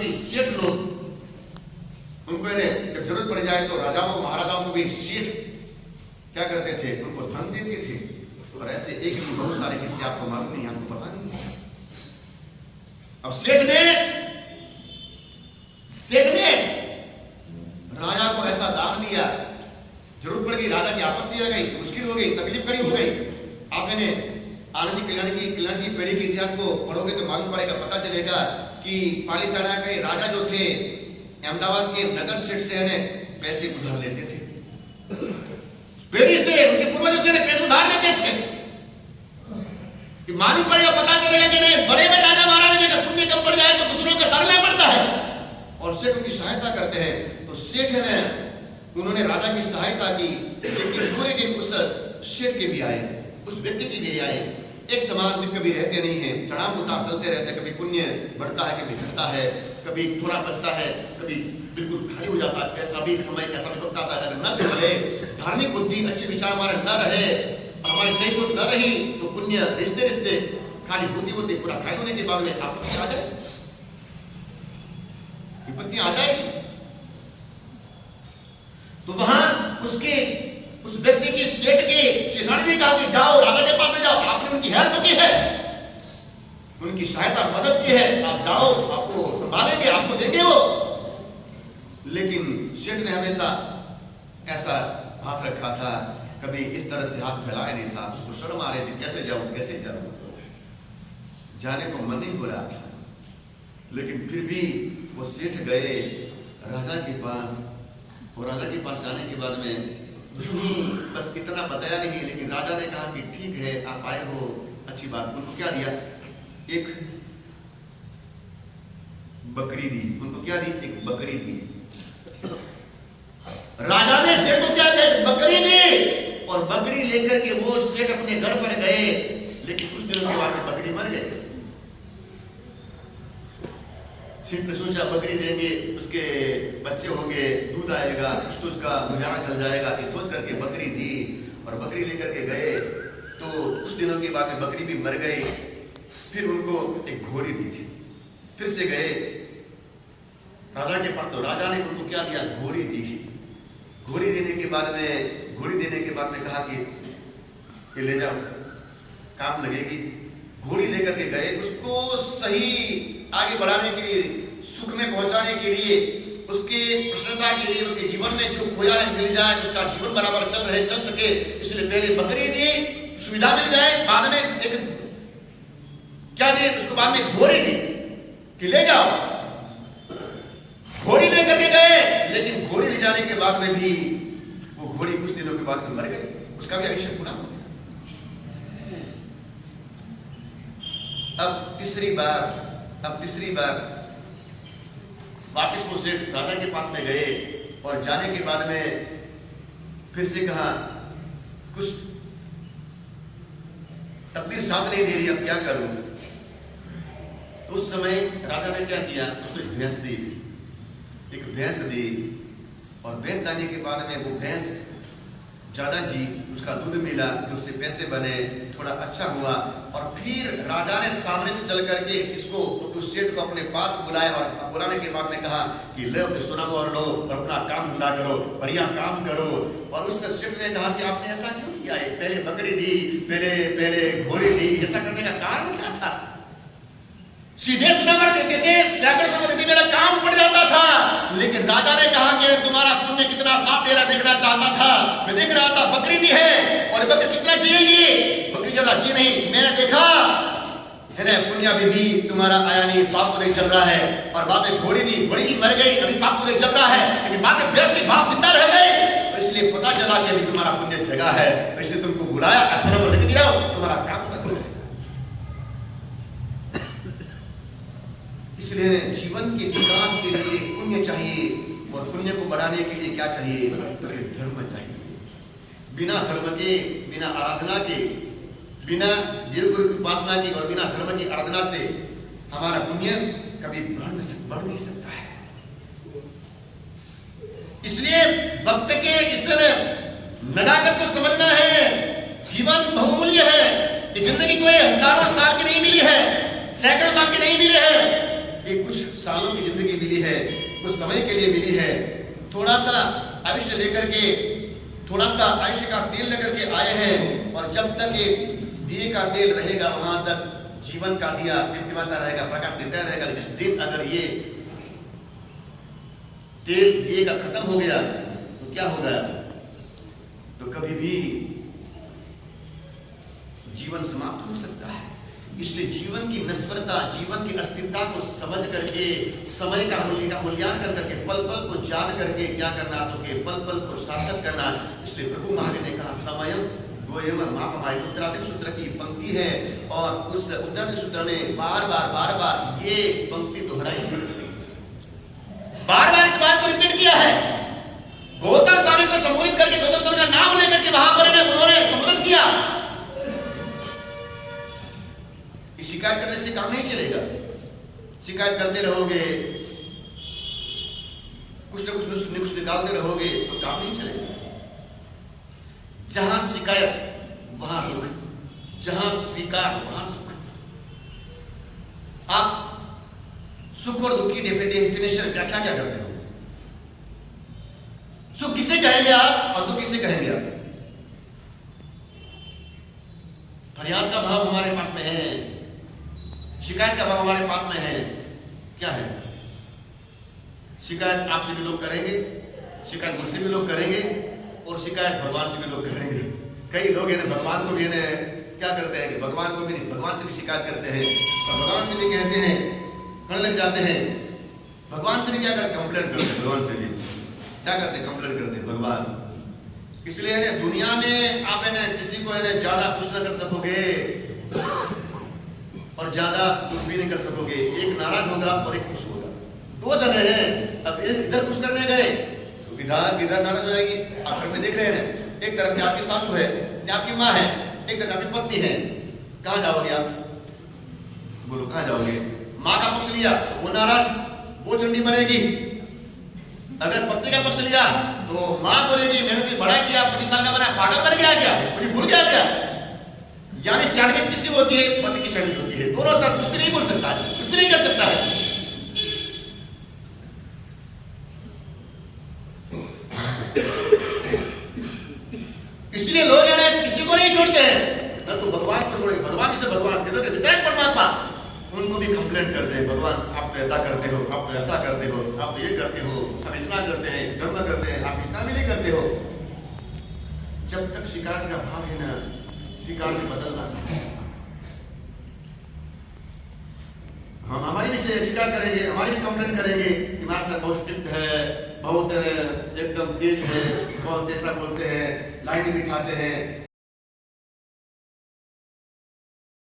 भी सेठ लोग, उनको जब जरूरत पड़ जाए तो राजाओं महाराजाओं को भी सेठ क्या करते थे, उनको धन देते थे। और ऐसे एक भी बहुत सारे किस्से आपको मालूम नहीं, आपको पता नहीं। अब सेठ ने राजा को ऐसा दान दिया, जरूरत पड़ गई, राजा की आपत्ति आ गई, मुश्किल हो गई, तकलीफ खड़ी हो गई। आपने आनंद कल्याण की पीढ़ी के इतिहास को पढ़ोगे तो मालूम पड़ेगा, पता चलेगा कि पालीताना के राजा जो थे अहमदाबाद के नगर सेठ से पैसे उधार लेते थे, पीढ़ी से उनके पूर्वजों से पैसे उधार लेते थे। कि मालूम पड़ेगा, पता चलेगा कि नहीं बड़े बड़े राजा महाराजा का पुण्य कम पड़ जाए तो दूसरों का सर पड़ता है और सेठ उनकी सहायता करते हैं। तो सेठ ने उन्होंने राजा की सहायता की, लेकिन पूरे दिन उस सेठ के भी आए, उस व्यक्ति के भी आए। एक समान में कभी रहते नहीं है, चढ़ाव उतार चलते रहते हैं, कभी पुण्य बढ़ता है, कभी घटता है, कभी थोड़ा बचता है, कभी बिल्कुल खाली हो जाता है। ऐसा भी समय ऐसा भी वक्त आता है, अगर न संभले, धार्मिक बुद्धि अच्छे विचार हमारे न रहे, हमारी सही सोच न रही तो पुण्य रिश्ते खाली बुद्धि होती, पूरा खाली होने के बाद में आपत्ति आ जाए, विपत्ति आ जाएगी। तो वहां उस व्यक्ति की सेठ के शेखानी ने कहा कि जाओ राजा के पास में जाओ, आपने उनकी हेल्प की है, उनकी सहायता मदद की है, आप जाओ, आपको संभालेंगे, आपको देंगे वो। लेकिन सेठ ने हमेशा ऐसा हाथ रखा था, कभी इस तरह से हाथ फैलाया नहीं था। उसको शर्म आ रही थी, कैसे जाऊं, जाने को मन नहीं हो रहा था। लेकिन फिर भी वो सेठ गए राजा के पास, और राजा के पास जाने के बाद में बस इतना बताया नहीं, लेकिन राजा ने कहा कि ठीक है आप आए हो, अच्छी बात। उनको क्या दिया, एक बकरी दी। उनको क्या दी, एक बकरी दी। राजा ने सेठ को क्या दिया, बकरी दी। और बकरी लेकर के वो सेठ अपने घर पर गए, लेकिन कुछ दिनों के बाद में बकरी मर गई। सेठ ने सोचा बकरी देंगे, उसके बच्चे होंगे, दूध आएगा, कुछ तो उसका गुजारा चल जाएगा, ये सोच करके बकरी दी। और बकरी लेकर के गए तो कुछ दिनों के बाद में बकरी भी मर गई। फिर उनको एक घोड़ी दी थी, फिर से गए राजा के पास, तो राजा ने उनको क्या दिया, घोड़ी दी। घोड़ी देने के बाद में कहा कि ले जाओ, काम लगेगी। घोड़ी लेकर के गए, उसको सही आगे बढ़ाने के लिए, सुख में पहुंचाने के लिए, उसके प्रसन्नता के लिए, उसके जीवन में जो खोया है मिल जाए, उसका जीवन बराबर चल सके, इसलिए पहले बकरी दी, सुविधा मिल जाए। बाद में एक क्या दी, उसको बाद में घोड़ी दी कि ले जाओ। घोड़ी लेकर के गए, लेकिन घोड़ी ले जाने के बाद में भी वो घोड़ी कुछ दिनों के बाद में मर गई, उसका भी आयुष्य पूरा हो गया। अब तीसरी बार वापस वो सेठ राजा के पास में गए, और जाने के बाद में फिर से कहा कुछ तकदीर साथ नहीं दे रही, अब क्या करूं। उस समय राजा ने क्या किया, उसको एक भैंस दी, और भैंस डालने के बाद में वो भैंस ज्यादा जी, उसका दूध मिला, उससे पैसे बने, थोड़ा अच्छा हुआ। और फिर राजा ने सामने से चल करके इसको, उस सेठ को अपने पास बुलाया, और बुलाने के बाद में कहा कि ले सोना और लो, और अपना काम धंधा करो, बढ़िया काम करो। और उस सेठ ने कहा कि आपने ऐसा क्यों किया है, पहले बकरी दी, पहले घोड़ी दी, ऐसा करने का कारण क्या था। सीधे सुनावर देते थे, सैकड़ों समय मेरा काम पड़ जाता था, लेकिन राजा ने कहा कि तुम्हारा पुण्य कितना साफ तेरा देखना चाहता था। मैं देख रहा था बकरी दी है, और बकरी कितना जिएगी, बकरी ज्यादा जी नहीं। मैंने देखा है पुण्य भी तुम्हारा आया नहीं, पाप को नहीं चल रहा है। और बाद में घोड़ी दी मर गई, अभी पाप को नहीं चल रहा है, लेकिन बाद में व्यस्त पाप जिंदा रह गए। तो इसलिए पता चला कि अभी तुम्हारा पुण्य जगह है, इसलिए तुमको बुलाया, लिख दिया, तुम्हारा काम खत्म है। इसलिए जीवन के विकास के लिए पुण्य चाहिए, और पुण्य को बढ़ाने के लिए क्या चाहिए, धर्म चाहिए। बिना धर्म के, बिना आराधना के, बिना गुरु की उपासना की और बिना धर्म की आराधना से हमारा पुण्य कभी बढ़ नहीं सकता है। इसलिए भक्त के इस नजाकत को समझना है। जीवन बहुमूल्य है, ये जिंदगी कोई हजारों साल की नहीं मिली है, सैकड़ों साल की नहीं मिली है, ये कुछ सालों की जिंदगी मिली है, कुछ समय के लिए मिली है, थोड़ा सा आयुष्य लेकर के, थोड़ा सा आयुष्य का तेल लेकर के आए हैं, और जब तक ये दिए का तेल रहेगा वहां तक जीवन का दिया टिमटिमाता रहेगा, प्रकाश देता रहेगा। जिस दिन अगर ये तेल दिए का खत्म हो गया तो क्या होगा? तो कभी भी जीवन समाप्त हो सकता है। इसलिए जीवन की नश्वरता, जीवन की अस्थिरता को समझ करके, समय का मूल्यांकन करके, पल पल को जान करके क्या करना, तो के पल पल को सार्थक करना। इसलिए प्रभु महावीर ने कहा समयम गोयम मापमाय, उत्तराधिक सूत्र की पंक्ति है, और उस उत्तराधिक सूत्र में बार बार ये पंक्ति दोहराई, बार बार इस बात को रिपीट किया है। गौतम स्वामी को संबोधित करके, गौतम स्वामी का नाम लेकर के वहां पर उन्होंने संबोधित किया। शिकायत करने से काम नहीं चलेगा। शिकायत करते रहोगे, कुछ न कुछ निकालते रहोगे तो काम नहीं चलेगा। जहां शिकायत वहां दुख, जहां स्वीकार वहां सुख। आप सुख और दुख की डेफिनेशन व्याख्या क्या करते हो? सुख किसे कहेंगे आप और दुख किसे कहेंगे आप? फरियाद का भाव हमारे पास में है, शिकायत का भाव हमारे पास में है। क्या है? शिकायत आपसे भी लोग करेंगे, शिकायत मुझसे भी लोग करेंगे, और शिकायत भगवान से भी लोग करेंगे। कई लोग भगवान को भी क्या करते हैं कि भगवान को भी नहीं, भगवान से भी शिकायत करते हैं, और भगवान से भी कहते हैं, करने लग जाते हैं। भगवान से भी क्या करते? कंप्लेंट करते हैं। भगवान से भी क्या करते? कंप्लेंट करते हैं भगवान। इसलिए दुनिया में आप किसी को ज्यादा खुश न कर सकोगे और ज्यादा कुछ भी नहीं कर सकोगे। एक नाराज होगा और एक खुश होगा। दो जने हैं, अब इधर खुश करने गए तो इधर नाराज हो जाएगी। आप घर में देख रहे हैं, एक तरफ आपकी सासू है, आपकी माँ है, एक तरफ आपकी पत्नी है। कहाँ जाओगे आप? बोलो कहाँ जाओगे? माँ का पक्ष लिया तो वो नाराज, वो चंडी बनेगी। अगर पत्नी का पक्ष लिया तो माँ बोलेगी मैंने तो बड़ा किया, 25 साल का बना, पागल बन गया क्या, मुझे भूल गया क्या? यानी सैंडविच किसकी होती है? पति की सैंडविच होती है। दोनों तरफ कुछ भी नहीं बोल सकता है, कुछ भी नहीं कर सकता है। इसलिए लोग किसी को नहीं छोड़ते हैं, न तो भगवान को छोड़ेंगे। भगवान से भगवान विधायक परमात्मा, उनको भी कंप्लेंट करते हैं, भगवान आप तो ऐसा करते हो, आप तो ऐसा करते हो, आप तो ये करते हो, हम इतना करते हैं, धर्म करते हैं, आप इतना भी नहीं करते हो। जब तक शिकायत का भाव है ना, शिकार में बदलना चाहिए। हम हमारी भी शिकार करेंगे, हमारी भी कंप्लेंट करेंगे, हमारे साथ बहुत स्ट्रिक्ट है, बहुत एकदम तेज है, बहुत ऐसा बोलते हैं, लाइन बिठाते हैं।